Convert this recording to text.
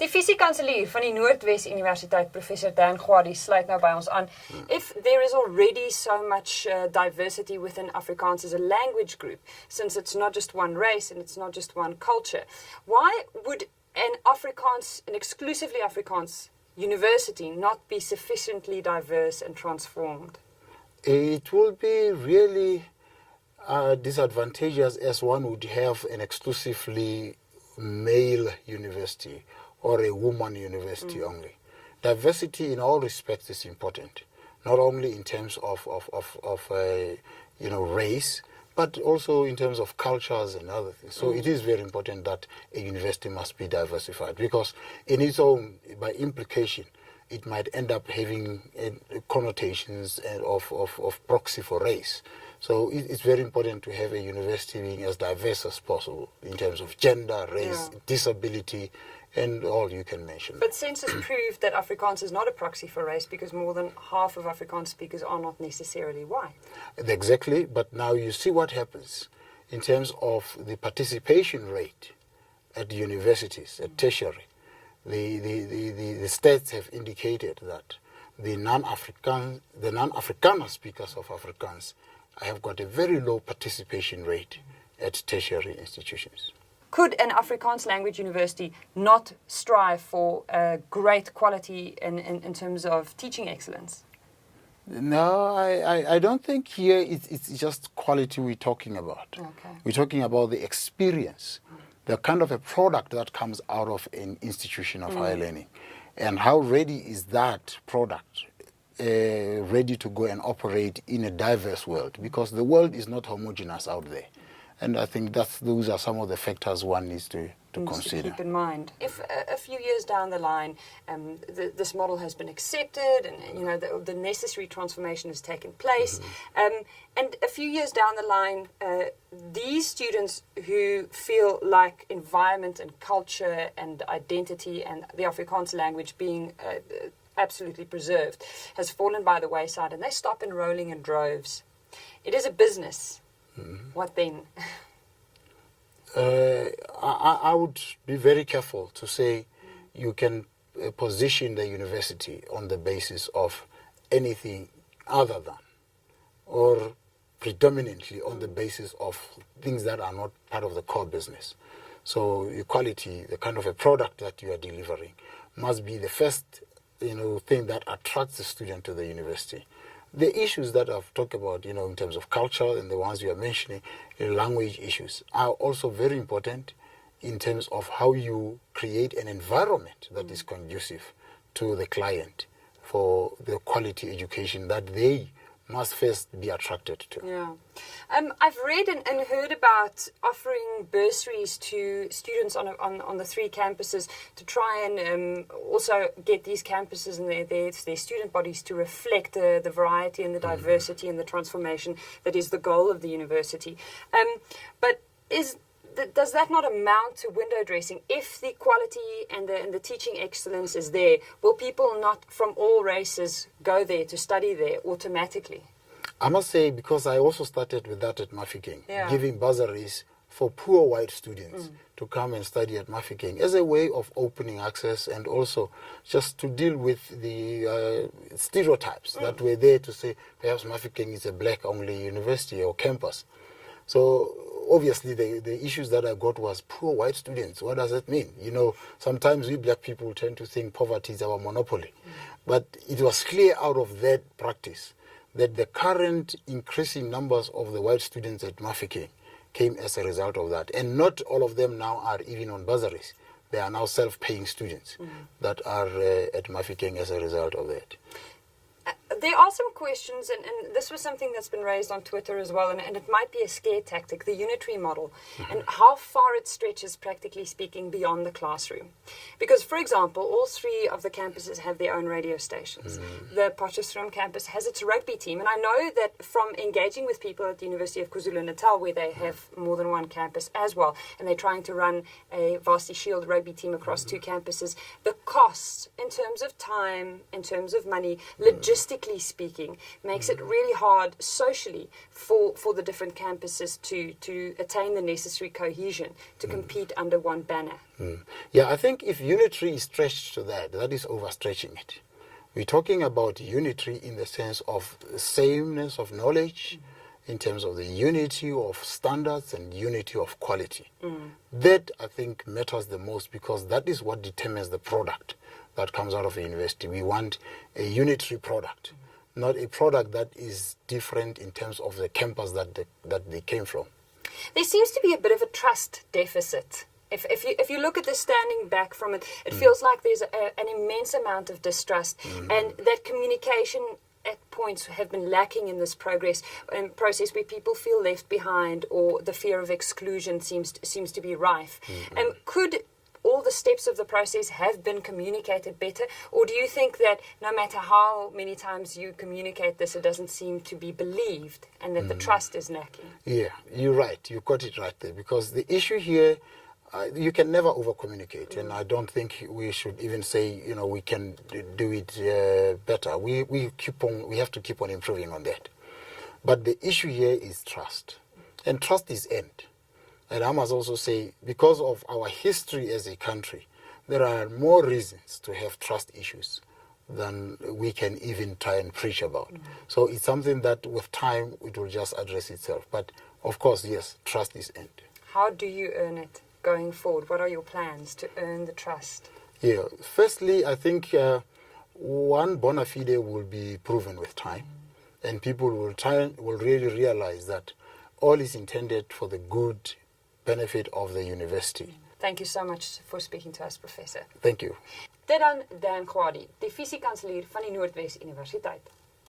Die visekanselier van die Noordwes-Universiteit, Professor Kgwadi, sluit nou by ons aan. If there is already so much diversity within Afrikaans as a language group, since it's not just one race and it's not just one culture, why would an exclusively Afrikaans university not be sufficiently diverse and transformed? It will be really disadvantageous as one would have an exclusively male university or a woman university only. Diversity in all respects is important, not only in terms of race, but also in terms of cultures and other things. So it is very important that a university must be diversified, because in its own, by implication, it might end up having connotations of proxy for race. So it's very important to have a university being as diverse as possible in terms of gender, race, disability, and all you can mention. But census proved that Afrikaans is not a proxy for race, because more than half of Afrikaans speakers are not necessarily white. Exactly, but now you see what happens in terms of the participation rate at universities, at tertiary. The stats have indicated that the non-Afrikaner speakers of Afrikaans have got a very low participation rate at tertiary institutions. Could an Afrikaans language university not strive for great quality in terms of teaching excellence? No, I don't think here it's just quality we're talking about. Okay. We're talking about the experience, the kind of a product that comes out of an institution of higher learning. And how ready is that product ready to go and operate in a diverse world? Because the world is not homogeneous out there. And I think those are some of the factors one needs to consider. To keep in mind. If a few years down the line, this model has been accepted, and the necessary transformation has taken place, and a few years down the line, these students who feel like environment and culture and identity and the Afrikaans language being absolutely preserved has fallen by the wayside, and they stop enrolling in droves. It is a business. What then? I would be very careful to say you can position the university on the basis of anything other than, or predominantly on the basis of things that are not part of the core business. So your quality, the kind of a product that you are delivering, must be the first thing that attracts the student to the university. The issues that I've talked about, in terms of culture and the ones you are mentioning, language issues, are also very important in terms of how you create an environment that is conducive to the client for the quality education that they must first be attracted to. Yeah. I've read and heard about offering bursaries to students on the 3 campuses to try and also get these campuses and their student bodies to reflect the variety and the diversity and the transformation that is the goal of the university. But does that not amount to window dressing? If the quality and the teaching excellence is there, will people not from all races go there to study there automatically? I must say, because I also started with that at Mafeking, giving bursaries for poor white students to come and study at Mafeking as a way of opening access, and also just to deal with the stereotypes that were there to say perhaps Mafeking is a black-only university or campus. So obviously the issues that I got was poor white students. What does that mean? Sometimes we black people tend to think poverty is our monopoly. But it was clear out of that practice that the current increasing numbers of the white students at Mafeking came as a result of that. And not all of them now are even on bursaries. They are now self-paying students that are at Mafeking as a result of that. There are some questions, and this was something that's been raised on Twitter as well, and it might be a scare tactic, the unitary model, and how far it stretches, practically speaking, beyond the classroom. Because, for example, all 3 of the campuses have their own radio stations. The Potchefstroom campus has its rugby team, and I know that from engaging with people at the University of KwaZulu-Natal, where they have more than one campus as well, and they're trying to run a Varsity Shield rugby team across 2 campuses, the costs in terms of time, in terms of money, logistically politically speaking, makes it really hard socially for the different campuses to attain the necessary cohesion, to compete under one banner. Yeah, I think if unitary is stretched to that is overstretching it. We're talking about unitary in the sense of sameness of knowledge, in terms of the unity of standards and unity of quality. That, I think, matters the most, because that is what determines the product that comes out of a university. We want a unitary product, not a product that is different in terms of the campus that they came from. There seems to be a bit of a trust deficit. If you look at this standing back from it, it feels like there's an immense amount of distrust, and that communication at points have been lacking in this process where people feel left behind, or the fear of exclusion seems to be rife. Could all the steps of the process have been communicated better, or do you think that no matter how many times you communicate this, it doesn't seem to be believed, and that the trust is lacking? Yeah, you're right. You got it right there, because the issue here, you can never over-communicate, and I don't think we should even say, we can do it better. We have to keep on improving on that. But the issue here is trust, and trust is earned. And I must also say, because of our history as a country, there are more reasons to have trust issues than we can even try and preach about. So it's something that with time, it will just address itself. But of course, yes, trust is earned. How do you earn it going forward? What are your plans to earn the trust? Yeah, firstly, I think one bona fide will be proven with time, and people will really realize that all is intended for the good benefit of the university. Thank you so much for speaking to us, Professor. Thank you. Dit dan Dan Kgwadi, die visekanselier van die Noordwes-Universiteit.